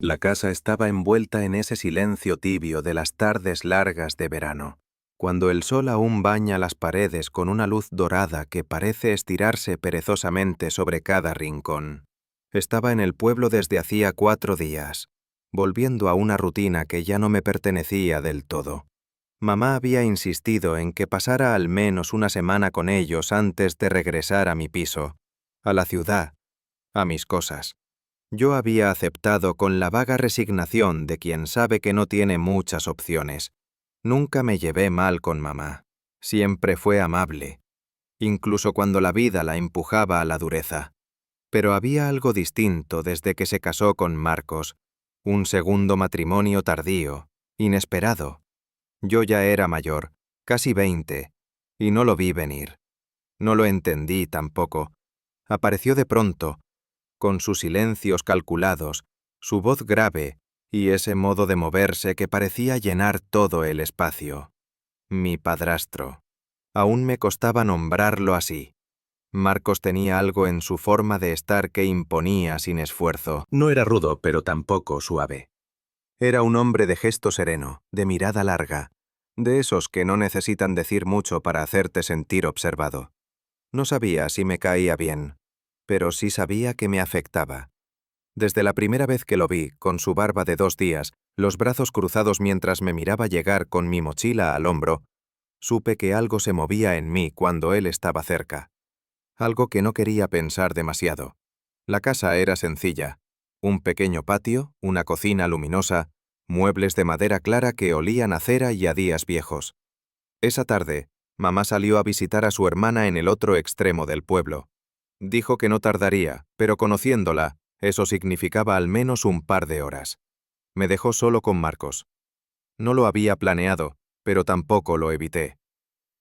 La casa estaba envuelta en ese silencio tibio de las tardes largas de verano, cuando el sol aún baña las paredes con una luz dorada que parece estirarse perezosamente sobre cada rincón. Estaba en el pueblo desde hacía 4 días, volviendo a una rutina que ya no me pertenecía del todo. Mamá había insistido en que pasara al menos una semana con ellos antes de regresar a mi piso, a la ciudad, a mis cosas. Yo había aceptado con la vaga resignación de quien sabe que no tiene muchas opciones. Nunca me llevé mal con mamá. Siempre fue amable, incluso cuando la vida la empujaba a la dureza. Pero había algo distinto desde que se casó con Marcos, un segundo matrimonio tardío, inesperado. Yo ya era mayor, casi 20, y no lo vi venir. No lo entendí tampoco. Apareció de pronto, con sus silencios calculados, su voz grave y ese modo de moverse que parecía llenar todo el espacio. Mi padrastro. Aún me costaba nombrarlo así. Marcos tenía algo en su forma de estar que imponía sin esfuerzo. No era rudo, pero tampoco suave. Era un hombre de gesto sereno, de mirada larga, de esos que no necesitan decir mucho para hacerte sentir observado. No sabía si me caía bien, pero sí sabía que me afectaba. Desde la primera vez que lo vi, con su barba de 2 días, los brazos cruzados mientras me miraba llegar con mi mochila al hombro, supe que algo se movía en mí cuando él estaba cerca. Algo que no quería pensar demasiado. La casa era sencilla. Un pequeño patio, una cocina luminosa, muebles de madera clara que olían a cera y a días viejos. Esa tarde, mamá salió a visitar a su hermana en el otro extremo del pueblo. Dijo que no tardaría, pero conociéndola, eso significaba al menos un par de horas. Me dejó solo con Marcos. No lo había planeado, pero tampoco lo evité.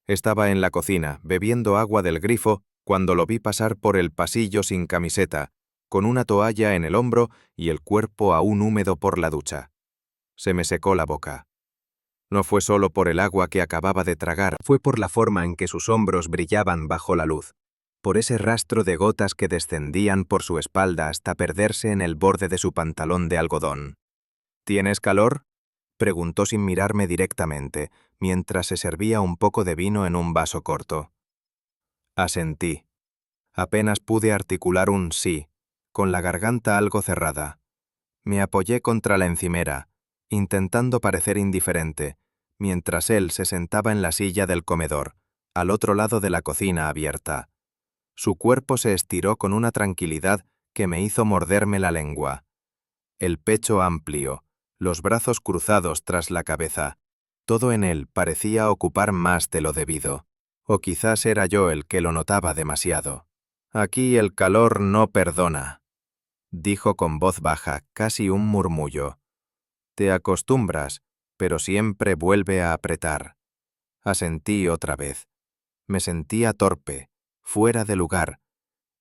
Estaba en la cocina, bebiendo agua del grifo, cuando lo vi pasar por el pasillo sin camiseta, con una toalla en el hombro y el cuerpo aún húmedo por la ducha. Se me secó la boca. No fue solo por el agua que acababa de tragar, fue por la forma en que sus hombros brillaban bajo la luz, por ese rastro de gotas que descendían por su espalda hasta perderse en el borde de su pantalón de algodón. ¿Tienes calor?, preguntó sin mirarme directamente, mientras se servía un poco de vino en un vaso corto. Asentí. Apenas pude articular un sí, con la garganta algo cerrada. Me apoyé contra la encimera, intentando parecer indiferente, mientras él se sentaba en la silla del comedor, al otro lado de la cocina abierta. Su cuerpo se estiró con una tranquilidad que me hizo morderme la lengua. El pecho amplio, los brazos cruzados tras la cabeza. Todo en él parecía ocupar más de lo debido. O quizás era yo el que lo notaba demasiado. Aquí el calor no perdona, dijo con voz baja, casi un murmullo. Te acostumbras, pero siempre vuelve a apretar. Asentí otra vez. Me sentía torpe, fuera de lugar,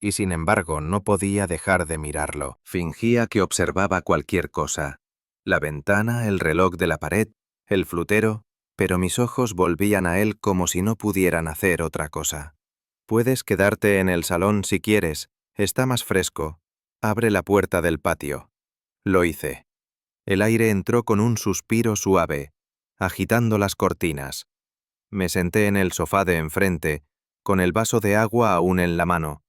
y sin embargo no podía dejar de mirarlo. Fingía que observaba cualquier cosa. La ventana, el reloj de la pared, el flutero, pero mis ojos volvían a él como si no pudieran hacer otra cosa. Puedes quedarte en el salón si quieres, está más fresco. Abre la puerta del patio. Lo hice. El aire entró con un suspiro suave, agitando las cortinas. Me senté en el sofá de enfrente, con el vaso de agua aún en la mano,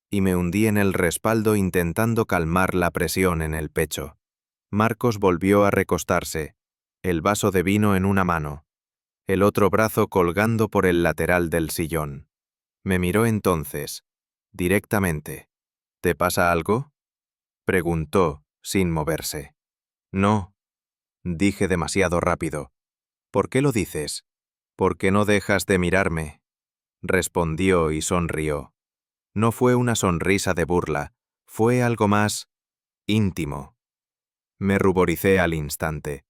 y me hundí en el respaldo intentando calmar la presión en el pecho. Marcos volvió a recostarse, el vaso de vino en una mano, el otro brazo colgando por el lateral del sillón. Me miró entonces, directamente. ¿Te pasa algo?, preguntó, sin moverse. No, dije demasiado rápido. ¿Por qué lo dices? ¿Por qué no dejas de mirarme?, respondió y sonrió. No fue una sonrisa de burla, fue algo más íntimo. Me ruboricé al instante.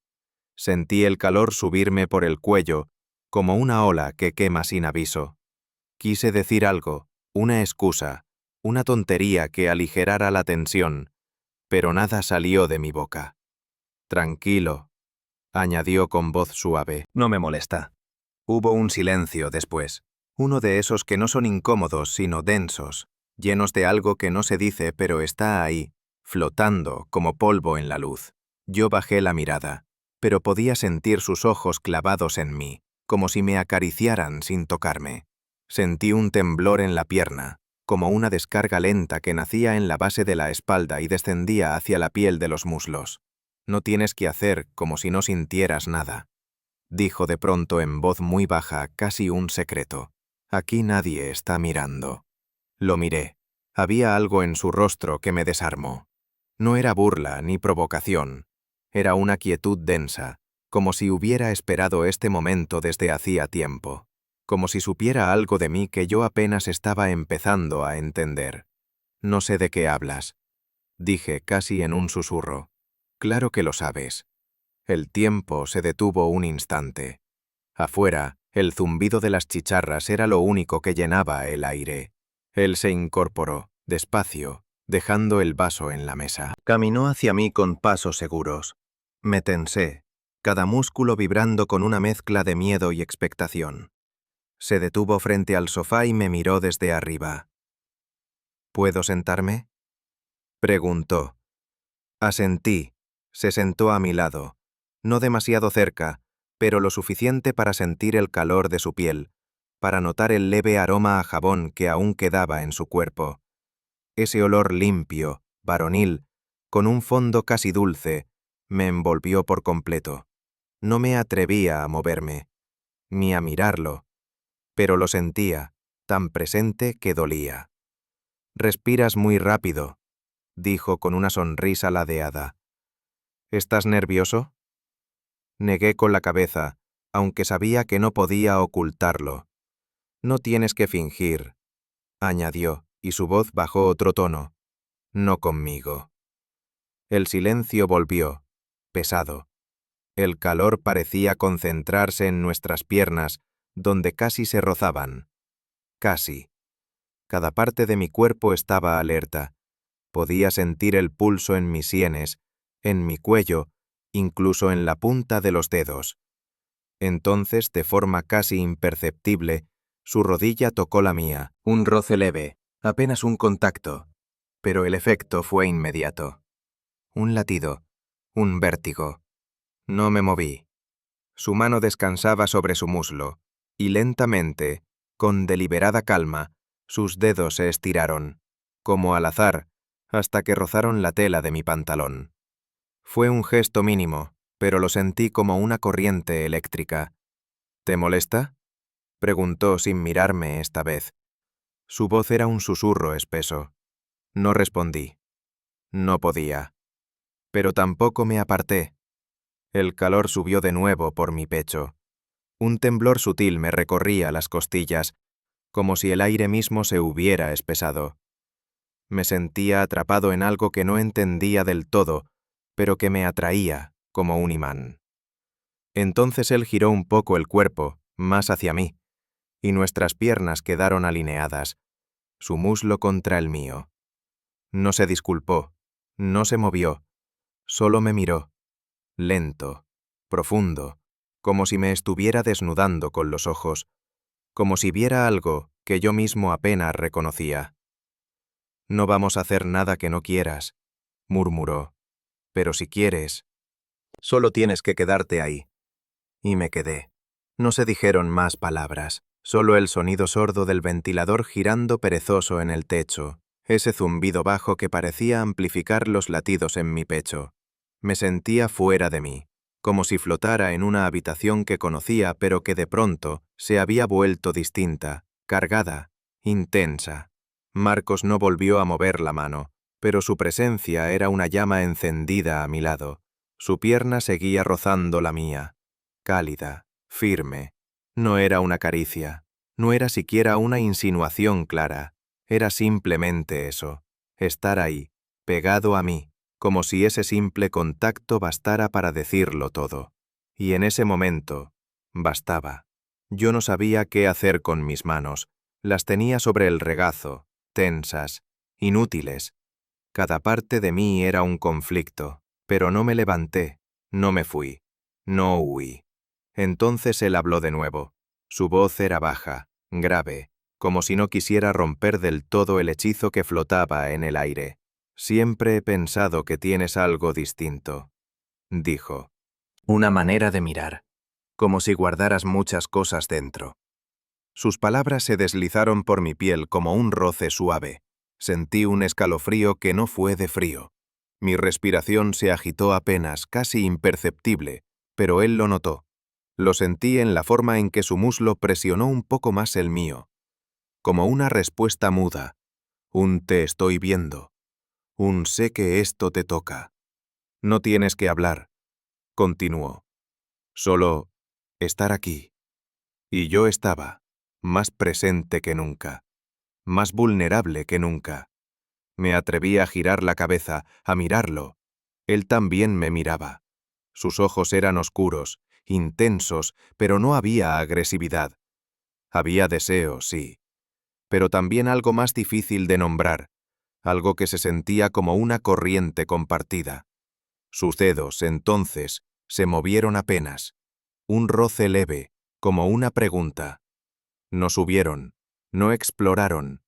Sentí el calor subirme por el cuello, como una ola que quema sin aviso. Quise decir algo, una excusa, una tontería que aligerara la tensión, pero nada salió de mi boca. Tranquilo, añadió con voz suave. No me molesta. Hubo un silencio después, uno de esos que no son incómodos sino densos, llenos de algo que no se dice pero está ahí, flotando como polvo en la luz. Yo bajé la mirada, pero podía sentir sus ojos clavados en mí, como si me acariciaran sin tocarme. Sentí un temblor en la pierna, como una descarga lenta que nacía en la base de la espalda y descendía hacia la piel de los muslos. No tienes que hacer como si no sintieras nada, dijo de pronto en voz muy baja, casi un secreto. Aquí nadie está mirando. Lo miré. Había algo en su rostro que me desarmó. No era burla ni provocación. Era una quietud densa, como si hubiera esperado este momento desde hacía tiempo, como si supiera algo de mí que yo apenas estaba empezando a entender. No sé de qué hablas, dije casi en un susurro. Claro que lo sabes. El tiempo se detuvo un instante. Afuera, el zumbido de las chicharras era lo único que llenaba el aire. Él se incorporó, despacio, dejando el vaso en la mesa. Caminó hacia mí con pasos seguros. Me tensé, cada músculo vibrando con una mezcla de miedo y expectación. Se detuvo frente al sofá y me miró desde arriba. ¿Puedo sentarme?, preguntó. Asentí. Se sentó a mi lado, no demasiado cerca, pero lo suficiente para sentir el calor de su piel, para notar el leve aroma a jabón que aún quedaba en su cuerpo. Ese olor limpio, varonil, con un fondo casi dulce, me envolvió por completo. No me atrevía a moverme, ni a mirarlo, pero lo sentía, tan presente que dolía. «Respiras muy rápido», dijo con una sonrisa ladeada. «¿Estás nervioso?». Negué con la cabeza, aunque sabía que no podía ocultarlo. «No tienes que fingir», añadió, y su voz bajó otro tono. «No conmigo». El silencio volvió, pesado. El calor parecía concentrarse en nuestras piernas, donde casi se rozaban. Casi. Cada parte de mi cuerpo estaba alerta. Podía sentir el pulso en mis sienes, en mi cuello, incluso en la punta de los dedos. Entonces, de forma casi imperceptible, su rodilla tocó la mía. Un roce leve, apenas un contacto, pero el efecto fue inmediato. Un latido, un vértigo. No me moví. Su mano descansaba sobre su muslo, y lentamente, con deliberada calma, sus dedos se estiraron, como al azar, hasta que rozaron la tela de mi pantalón. Fue un gesto mínimo, pero lo sentí como una corriente eléctrica. «¿Te molesta?», preguntó sin mirarme esta vez. Su voz era un susurro espeso. No respondí. No podía. Pero tampoco me aparté. El calor subió de nuevo por mi pecho. Un temblor sutil me recorría las costillas, como si el aire mismo se hubiera espesado. Me sentía atrapado en algo que no entendía del todo, pero que me atraía como un imán. Entonces él giró un poco el cuerpo, más hacia mí, y nuestras piernas quedaron alineadas, su muslo contra el mío. No se disculpó, no se movió, solo me miró, lento, profundo, como si me estuviera desnudando con los ojos, como si viera algo que yo mismo apenas reconocía. «No vamos a hacer nada que no quieras», murmuró, «pero si quieres, solo tienes que quedarte ahí». Y me quedé. No se dijeron más palabras, solo el sonido sordo del ventilador girando perezoso en el techo, ese zumbido bajo que parecía amplificar los latidos en mi pecho. Me sentía fuera de mí, como si flotara en una habitación que conocía pero que de pronto se había vuelto distinta, cargada, intensa. Marcos no volvió a mover la mano, pero su presencia era una llama encendida a mi lado. Su pierna seguía rozando la mía, cálida, firme. No era una caricia, no era siquiera una insinuación clara, era simplemente eso, estar ahí, pegado a mí, como si ese simple contacto bastara para decirlo todo. Y en ese momento, bastaba. Yo no sabía qué hacer con mis manos, las tenía sobre el regazo, tensas, inútiles. Cada parte de mí era un conflicto, pero no me levanté, no me fui, no huí. Entonces él habló de nuevo. Su voz era baja, grave, como si no quisiera romper del todo el hechizo que flotaba en el aire. «Siempre he pensado que tienes algo distinto». dijo. Una manera de mirar, como si guardaras muchas cosas dentro. Sus palabras se deslizaron por mi piel como un roce suave. Sentí un escalofrío que no fue de frío. Mi respiración se agitó apenas, casi imperceptible, pero él lo notó. Lo sentí en la forma en que su muslo presionó un poco más el mío, como una respuesta muda, un te estoy viendo, un sé que esto te toca. No tienes que hablar, continuó. Solo estar aquí. Y yo estaba, más presente que nunca, más vulnerable que nunca. Me atreví a girar la cabeza, a mirarlo. Él también me miraba. Sus ojos eran oscuros, intensos, pero no había agresividad. Había deseo, sí, pero también algo más difícil de nombrar, algo que se sentía como una corriente compartida. Sus dedos, entonces, se movieron apenas, un roce leve, como una pregunta. No subieron, no exploraron,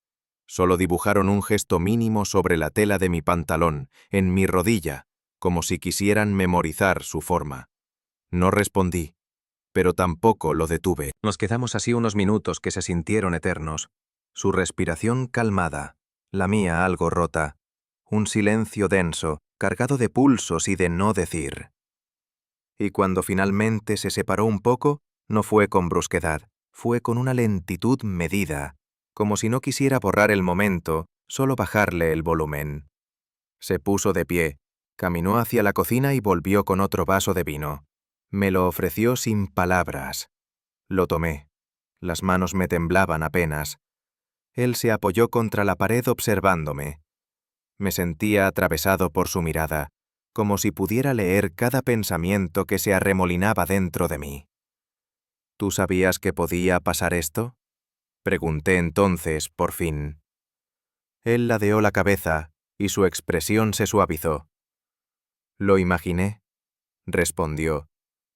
solo dibujaron un gesto mínimo sobre la tela de mi pantalón, en mi rodilla, como si quisieran memorizar su forma. No respondí, pero tampoco lo detuve. Nos quedamos así unos minutos que se sintieron eternos. Su respiración calmada, la mía algo rota, un silencio denso, cargado de pulsos y de no decir. Y cuando finalmente se separó un poco, no fue con brusquedad, fue con una lentitud medida, como si no quisiera borrar el momento, solo bajarle el volumen. Se puso de pie, caminó hacia la cocina y volvió con otro vaso de vino. Me lo ofreció sin palabras. Lo tomé. Las manos me temblaban apenas. Él se apoyó contra la pared observándome. Me sentía atravesado por su mirada, como si pudiera leer cada pensamiento que se arremolinaba dentro de mí. ¿Tú sabías que podía pasar esto? Pregunté entonces, por fin. Él ladeó la cabeza y su expresión se suavizó. Lo imaginé, respondió.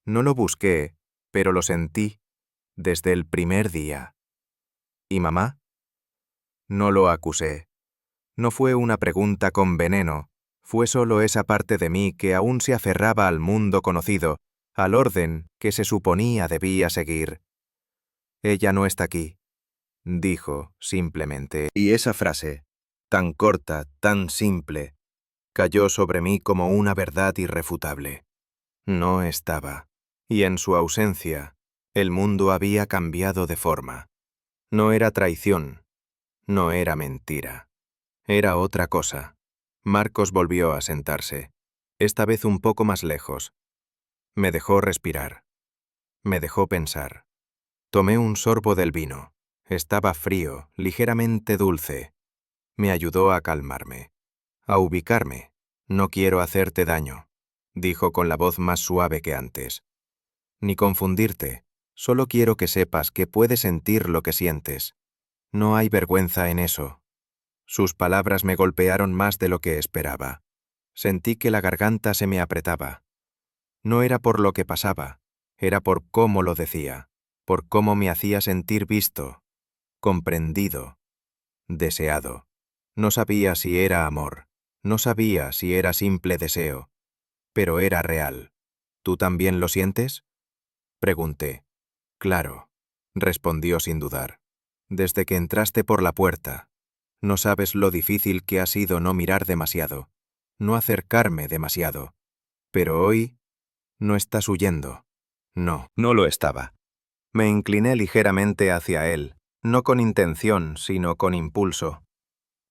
No lo busqué, pero lo sentí desde el primer día. ¿Y mamá? No lo acusé. No fue una pregunta con veneno, fue solo esa parte de mí que aún se aferraba al mundo conocido, al orden que se suponía debía seguir. Ella no está aquí, dijo simplemente, y esa frase, tan corta, tan simple, cayó sobre mí como una verdad irrefutable. No estaba, y en su ausencia, el mundo había cambiado de forma. No era traición, no era mentira. Era otra cosa. Marcos volvió a sentarse, esta vez un poco más lejos. Me dejó respirar. Me dejó pensar. Tomé un sorbo del vino. Estaba frío, ligeramente dulce. Me ayudó a calmarme, a ubicarme. No quiero hacerte daño, dijo con la voz más suave que antes. Ni confundirte. Solo quiero que sepas que puedes sentir lo que sientes. No hay vergüenza en eso. Sus palabras me golpearon más de lo que esperaba. Sentí que la garganta se me apretaba. No era por lo que pasaba, era por cómo lo decía, por cómo me hacía sentir visto, comprendido, deseado. No sabía si era amor, no sabía si era simple deseo, pero era real. ¿Tú también lo sientes? Pregunté. Claro, respondió sin dudar. Desde que entraste por la puerta. No sabes lo difícil que ha sido no mirar demasiado, no acercarme demasiado. Pero hoy no estás huyendo. No, no lo estaba. Me incliné ligeramente hacia él, no con intención, sino con impulso.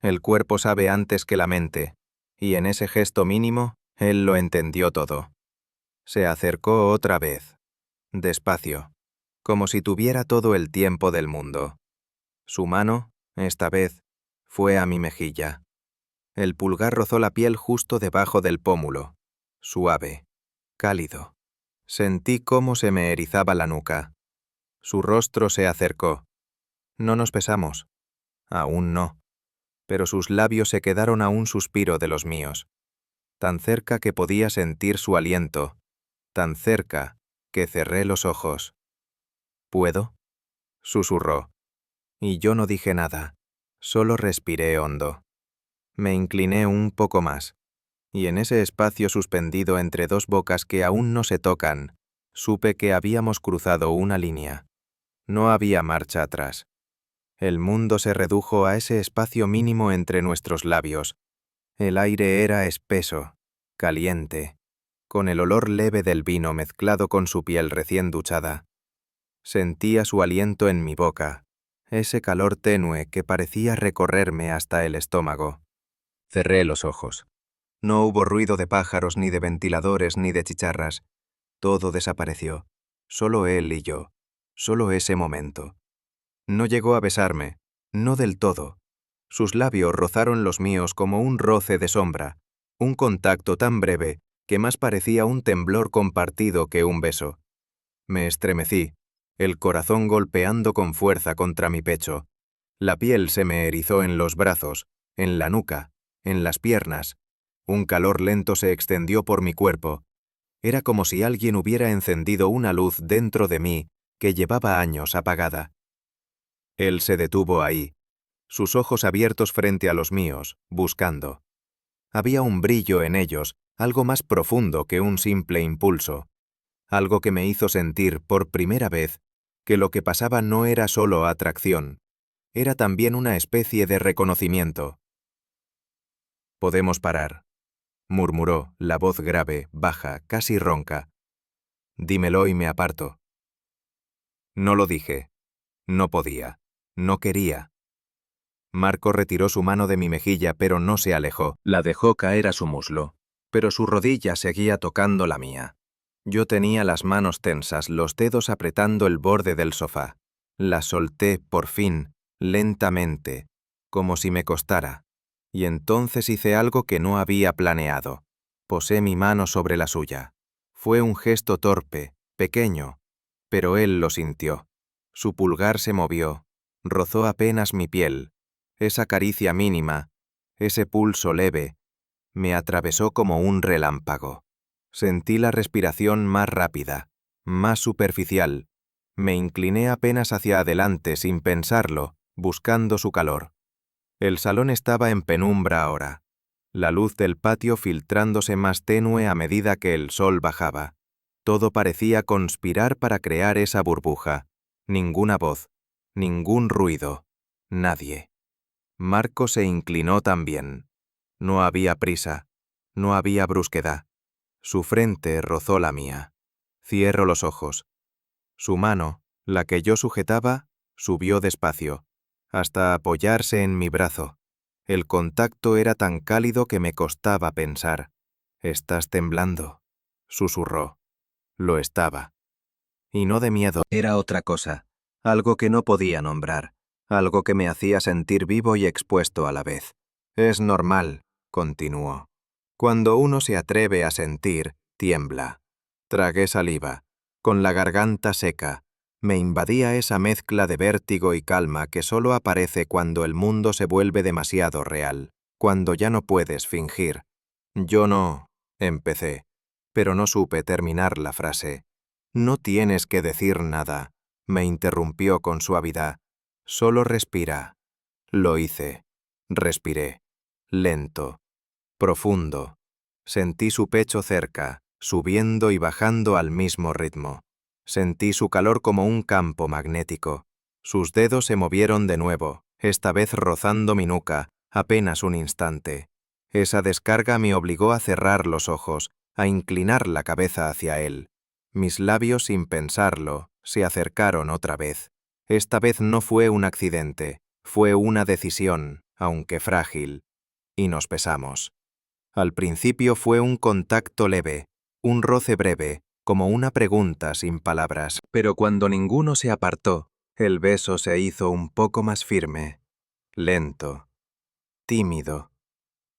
El cuerpo sabe antes que la mente, y en ese gesto mínimo, él lo entendió todo. Se acercó otra vez, despacio, como si tuviera todo el tiempo del mundo. Su mano, esta vez, fue a mi mejilla. El pulgar rozó la piel justo debajo del pómulo, suave, cálido. Sentí cómo se me erizaba la nuca. Su rostro se acercó. No nos besamos. Aún no. Pero sus labios se quedaron a un suspiro de los míos. Tan cerca que podía sentir su aliento. Tan cerca que cerré los ojos. ¿Puedo? Susurró. Y yo no dije nada. Solo respiré hondo. Me incliné un poco más. y en ese espacio suspendido entre dos bocas que aún no se tocan, supe que habíamos cruzado una línea. No había marcha atrás. El mundo se redujo a ese espacio mínimo entre nuestros labios. El aire era espeso, caliente, con el olor leve del vino mezclado con su piel recién duchada. Sentía su aliento en mi boca, ese calor tenue que parecía recorrerme hasta el estómago. Cerré los ojos. No hubo ruido de pájaros, ni de ventiladores, ni de chicharras. Todo desapareció. Solo él y yo. Solo ese momento. No llegó a besarme, no del todo. Sus labios rozaron los míos como un roce de sombra, un contacto tan breve que más parecía un temblor compartido que un beso. Me estremecí, el corazón golpeando con fuerza contra mi pecho. La piel se me erizó en los brazos, en la nuca, en las piernas. Un calor lento se extendió por mi cuerpo. Era como si alguien hubiera encendido una luz dentro de mí que llevaba años apagada. Él se detuvo ahí, sus ojos abiertos frente a los míos, buscando. Había un brillo en ellos, algo más profundo que un simple impulso, algo que me hizo sentir, por primera vez, que lo que pasaba no era solo atracción, era también una especie de reconocimiento. «Podemos parar», murmuró, la voz grave, baja, casi ronca. «Dímelo y me aparto». No lo dije. No podía. No quería. Marco retiró su mano de mi mejilla, pero no se alejó. La dejó caer a su muslo, pero su rodilla seguía tocando la mía. Yo tenía las manos tensas, los dedos apretando el borde del sofá. Las solté, por fin, lentamente, como si me costara. Y entonces hice algo que no había planeado. Posé mi mano sobre la suya. Fue un gesto torpe, pequeño, pero él lo sintió. Su pulgar se movió, rozó apenas mi piel. Esa caricia mínima, ese pulso leve, me atravesó como un relámpago. Sentí la respiración más rápida, más superficial. Me incliné apenas hacia adelante sin pensarlo, buscando su calor. El salón estaba en penumbra ahora, la luz del patio filtrándose más tenue a medida que el sol bajaba. Todo parecía conspirar para crear esa burbuja. Ninguna voz, ningún ruido, nadie. Marco se inclinó también. No había prisa, no había brusquedad. Su frente rozó la mía. Cierro los ojos. Su mano, la que yo sujetaba, subió despacio, hasta apoyarse en mi brazo. El contacto era tan cálido que me costaba pensar. «Estás temblando», susurró. Lo estaba. Y no de miedo. Era otra cosa, algo que no podía nombrar, algo que me hacía sentir vivo y expuesto a la vez. «Es normal», continuó. «Cuando uno se atreve a sentir, tiembla». Tragué saliva, con la garganta seca. Me invadía esa mezcla de vértigo y calma que solo aparece cuando el mundo se vuelve demasiado real, cuando ya no puedes fingir. «Yo no», empecé, pero no supe terminar la frase. «No tienes que decir nada», me interrumpió con suavidad. «Solo respira». Lo hice. Respiré. Lento. Profundo. Sentí su pecho cerca, subiendo y bajando al mismo ritmo. Sentí su calor como un campo magnético. Sus dedos se movieron de nuevo, esta vez rozando mi nuca, apenas un instante. Esa descarga me obligó a cerrar los ojos, a inclinar la cabeza hacia él. Mis labios, sin pensarlo, se acercaron otra vez. Esta vez no fue un accidente, fue una decisión, aunque frágil. Y nos besamos. Al principio fue un contacto leve, un roce breve, como una pregunta sin palabras. Pero cuando ninguno se apartó, el beso se hizo un poco más firme, lento, tímido,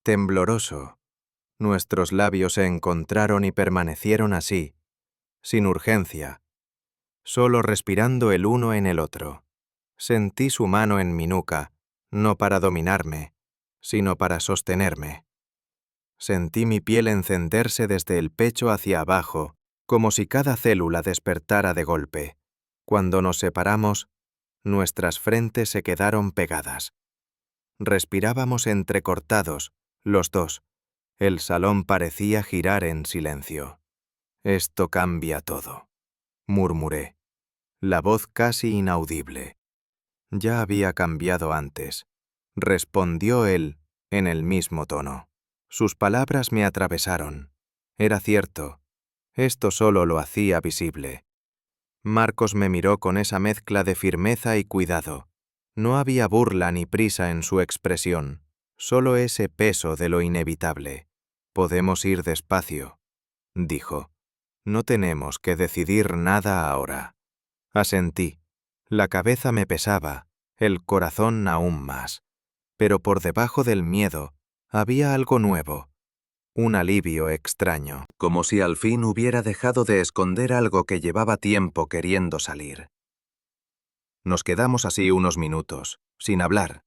tembloroso. Nuestros labios se encontraron y permanecieron así, sin urgencia, solo respirando el uno en el otro. Sentí su mano en mi nuca, no para dominarme, sino para sostenerme. Sentí mi piel encenderse desde el pecho hacia abajo, como si cada célula despertara de golpe. Cuando nos separamos, nuestras frentes se quedaron pegadas. Respirábamos entrecortados, los dos, El salón parecía girar en silencio. «Esto cambia todo», murmuré, la voz casi inaudible. «Ya había cambiado antes», respondió él en el mismo tono. Sus palabras me atravesaron. Era cierto. Esto solo lo hacía visible. Marcos me miró con esa mezcla de firmeza y cuidado. No había burla ni prisa en su expresión, solo ese peso de lo inevitable. «Podemos ir despacio», dijo. «No tenemos que decidir nada ahora». Asentí. La cabeza me pesaba, el corazón aún más. Pero por debajo del miedo había algo nuevo, un alivio extraño, como si al fin hubiera dejado de esconder algo que llevaba tiempo queriendo salir. Nos quedamos así unos minutos, sin hablar.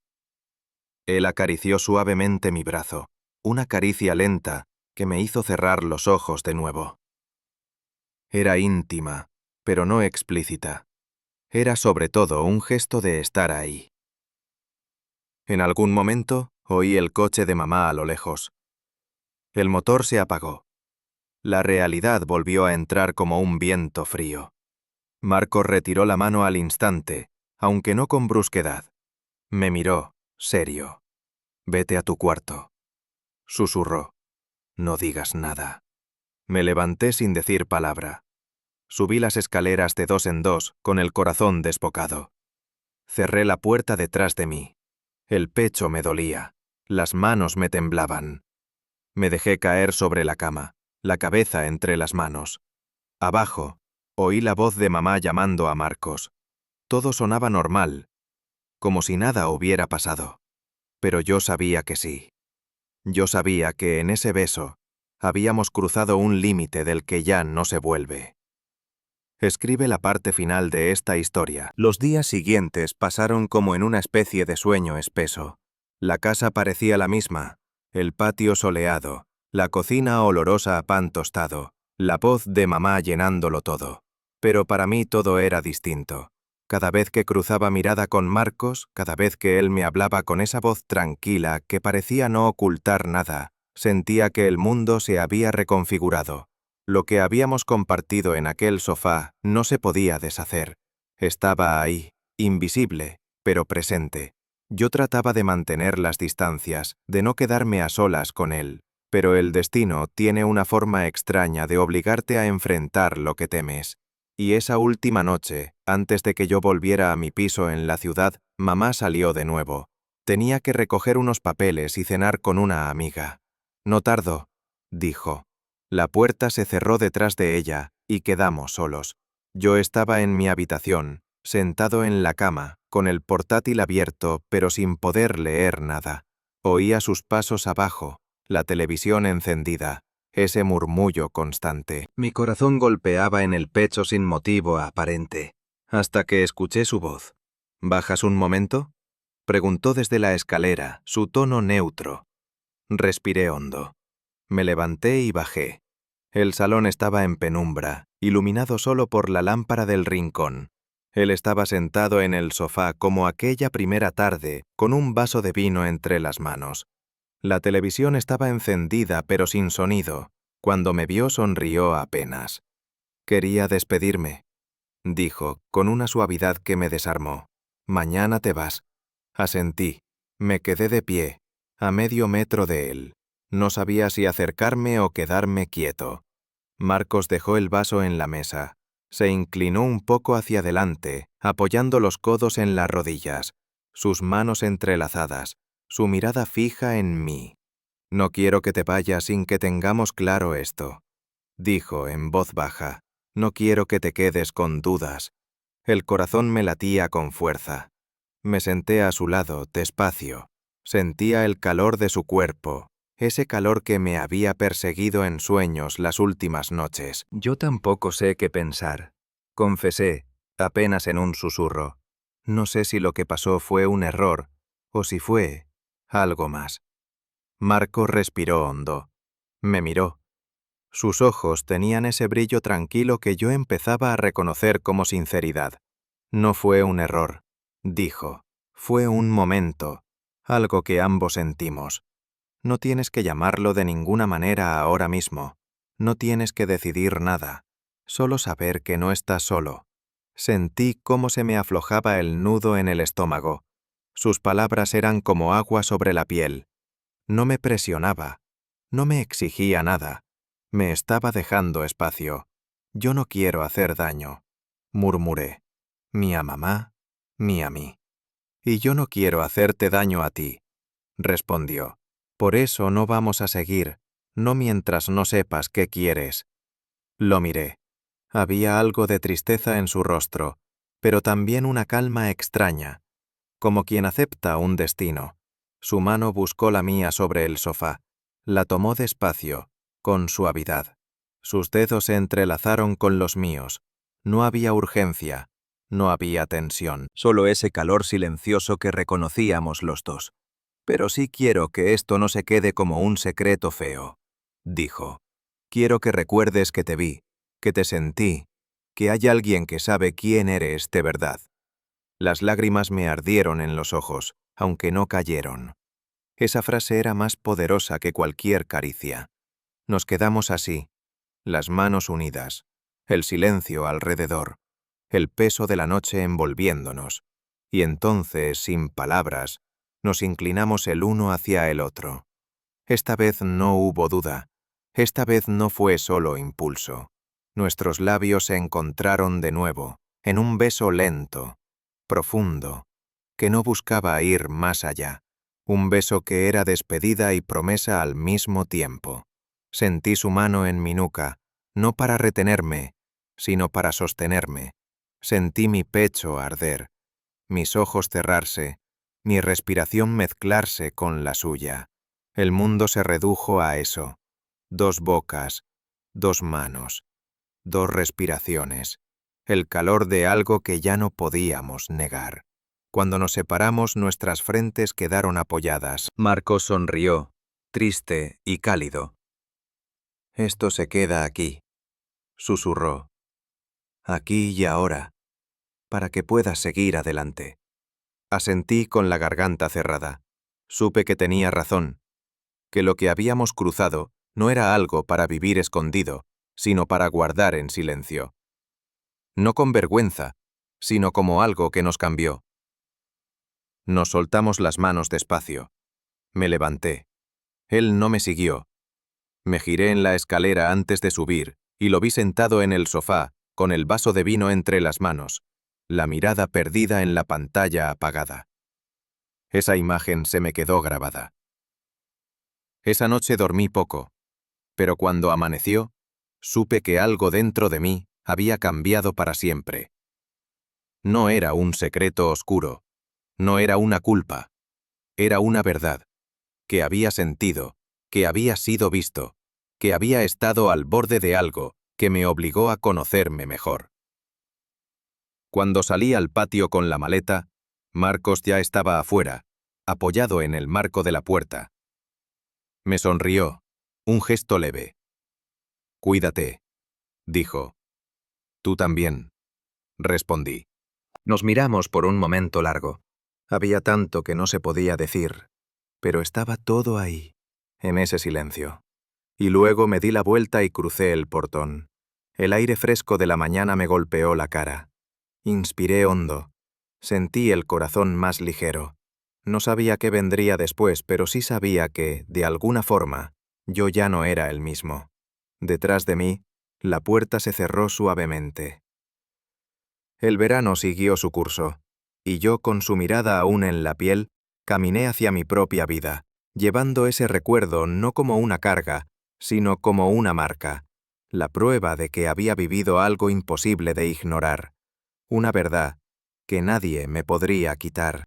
Él acarició suavemente mi brazo, una caricia lenta que me hizo cerrar los ojos de nuevo. Era íntima, pero no explícita. Era sobre todo un gesto de estar ahí. En algún momento oí el coche de mamá a lo lejos. El motor se apagó. La realidad volvió a entrar como un viento frío. Marcos retiró la mano al instante, aunque no con brusquedad. Me miró, serio. «Vete a tu cuarto», susurró. «No digas nada». Me levanté sin decir palabra. Subí las escaleras de dos en dos con el corazón desbocado. Cerré la puerta detrás de mí. El pecho me dolía, las manos me temblaban. Me dejé caer sobre la cama, la cabeza entre las manos. Abajo, oí la voz de mamá llamando a Marcos. Todo sonaba normal, como si nada hubiera pasado. Pero yo sabía que sí. Yo sabía que en ese beso habíamos cruzado un límite del que ya no se vuelve. Escribe la parte final de esta historia. Los días siguientes pasaron como en una especie de sueño espeso. La casa parecía la misma, el patio soleado, la cocina olorosa a pan tostado, la voz de mamá llenándolo todo. Pero para mí todo era distinto. Cada vez que cruzaba mirada con Marcos, cada vez que él me hablaba con esa voz tranquila que parecía no ocultar nada, sentía que el mundo se había reconfigurado. Lo que habíamos compartido en aquel sofá no se podía deshacer. Estaba ahí, invisible, pero presente. Yo trataba de mantener las distancias, de no quedarme a solas con él, pero el destino tiene una forma extraña de obligarte a enfrentar lo que temes. Y esa última noche, antes de que yo volviera a mi piso en la ciudad, mamá salió de nuevo. Tenía que recoger unos papeles y cenar con una amiga. «No tardo», dijo. La puerta se cerró detrás de ella y quedamos solos. Yo estaba en mi habitación, sentado en la cama, con el portátil abierto, pero sin poder leer nada. Oía sus pasos abajo, la televisión encendida, ese murmullo constante. Mi corazón golpeaba en el pecho sin motivo aparente, hasta que escuché su voz. «¿Bajas un momento?», preguntó desde la escalera, su tono neutro. Respiré hondo. Me levanté y bajé. El salón estaba en penumbra, iluminado solo por la lámpara del rincón. Él estaba sentado en el sofá como aquella primera tarde, con un vaso de vino entre las manos. La televisión estaba encendida pero sin sonido. Cuando me vio sonrió apenas. «Quería despedirme», dijo, con una suavidad que me desarmó. «Mañana te vas». Asentí. Me quedé de pie, a medio metro de él. No sabía si acercarme o quedarme quieto. Marcos dejó el vaso en la mesa. Se inclinó un poco hacia adelante, apoyando los codos en las rodillas, sus manos entrelazadas, su mirada fija en mí. «No quiero que te vayas sin que tengamos claro esto», dijo en voz baja. «No quiero que te quedes con dudas». El corazón me latía con fuerza. Me senté a su lado, despacio. Sentía el calor de su cuerpo, ese calor que me había perseguido en sueños las últimas noches. «Yo tampoco sé qué pensar», confesé, apenas en un susurro. «No sé si lo que pasó fue un error, o si fue algo más». Marco respiró hondo. Me miró. Sus ojos tenían ese brillo tranquilo que yo empezaba a reconocer como sinceridad. «No fue un error», dijo. «Fue un momento, algo que ambos sentimos». No tienes que llamarlo de ninguna manera ahora mismo. No tienes que decidir nada. Solo saber que no estás solo. Sentí cómo se me aflojaba el nudo en el estómago. Sus palabras eran como agua sobre la piel. No me presionaba. No me exigía nada. Me estaba dejando espacio. Yo no quiero hacer daño, murmuré. Mía mamá, mía mí. Y yo no quiero hacerte daño a ti, respondió. Por eso no vamos a seguir, no mientras no sepas qué quieres. Lo miré. Había algo de tristeza en su rostro, pero también una calma extraña, como quien acepta un destino. Su mano buscó la mía sobre el sofá. La tomó despacio, con suavidad. Sus dedos se entrelazaron con los míos. No había urgencia, no había tensión. Solo ese calor silencioso que reconocíamos los dos. Pero sí quiero que esto no se quede como un secreto feo, dijo. Quiero que recuerdes que te vi, que te sentí, que hay alguien que sabe quién eres de verdad. Las lágrimas me ardieron en los ojos, aunque no cayeron. Esa frase era más poderosa que cualquier caricia. Nos quedamos así, las manos unidas, el silencio alrededor, el peso de la noche envolviéndonos, y entonces, sin palabras, nos inclinamos el uno hacia el otro. Esta vez no hubo duda, esta vez no fue solo impulso. Nuestros labios se encontraron de nuevo, en un beso lento, profundo, que no buscaba ir más allá. Un beso que era despedida y promesa al mismo tiempo. Sentí su mano en mi nuca, no para retenerme, sino para sostenerme. Sentí mi pecho arder, mis ojos cerrarse, mi respiración mezclarse con la suya. El mundo se redujo a eso. 2 bocas, 2 manos, 2 respiraciones. El calor de algo que ya no podíamos negar. Cuando nos separamos, nuestras frentes quedaron apoyadas. Marcos sonrió, triste y cálido. Esto se queda aquí, susurró. Aquí y ahora, para que puedas seguir adelante. Asentí con la garganta cerrada. Supe que tenía razón, que lo que habíamos cruzado no era algo para vivir escondido, sino para guardar en silencio. No con vergüenza, sino como algo que nos cambió. Nos soltamos las manos despacio. Me levanté. Él no me siguió. Me giré en la escalera antes de subir y lo vi sentado en el sofá, con el vaso de vino entre las manos, la mirada perdida en la pantalla apagada. Esa imagen se me quedó grabada. Esa noche dormí poco, pero cuando amaneció, supe que algo dentro de mí había cambiado para siempre. No era un secreto oscuro, no era una culpa, era una verdad, que había sentido, que había sido visto, que había estado al borde de algo que me obligó a conocerme mejor. Cuando salí al patio con la maleta, Marcos ya estaba afuera, apoyado en el marco de la puerta. Me sonrió, un gesto leve. «Cuídate», dijo. «Tú también», respondí. Nos miramos por un momento largo. Había tanto que no se podía decir, pero estaba todo ahí, en ese silencio. Y luego me di la vuelta y crucé el portón. El aire fresco de la mañana me golpeó la cara. Inspiré hondo. Sentí el corazón más ligero. No sabía qué vendría después, pero sí sabía que, de alguna forma, yo ya no era el mismo. Detrás de mí, la puerta se cerró suavemente. El verano siguió su curso, y yo, con su mirada aún en la piel, caminé hacia mi propia vida, llevando ese recuerdo no como una carga, sino como una marca, la prueba de que había vivido algo imposible de ignorar, una verdad que nadie me podría quitar.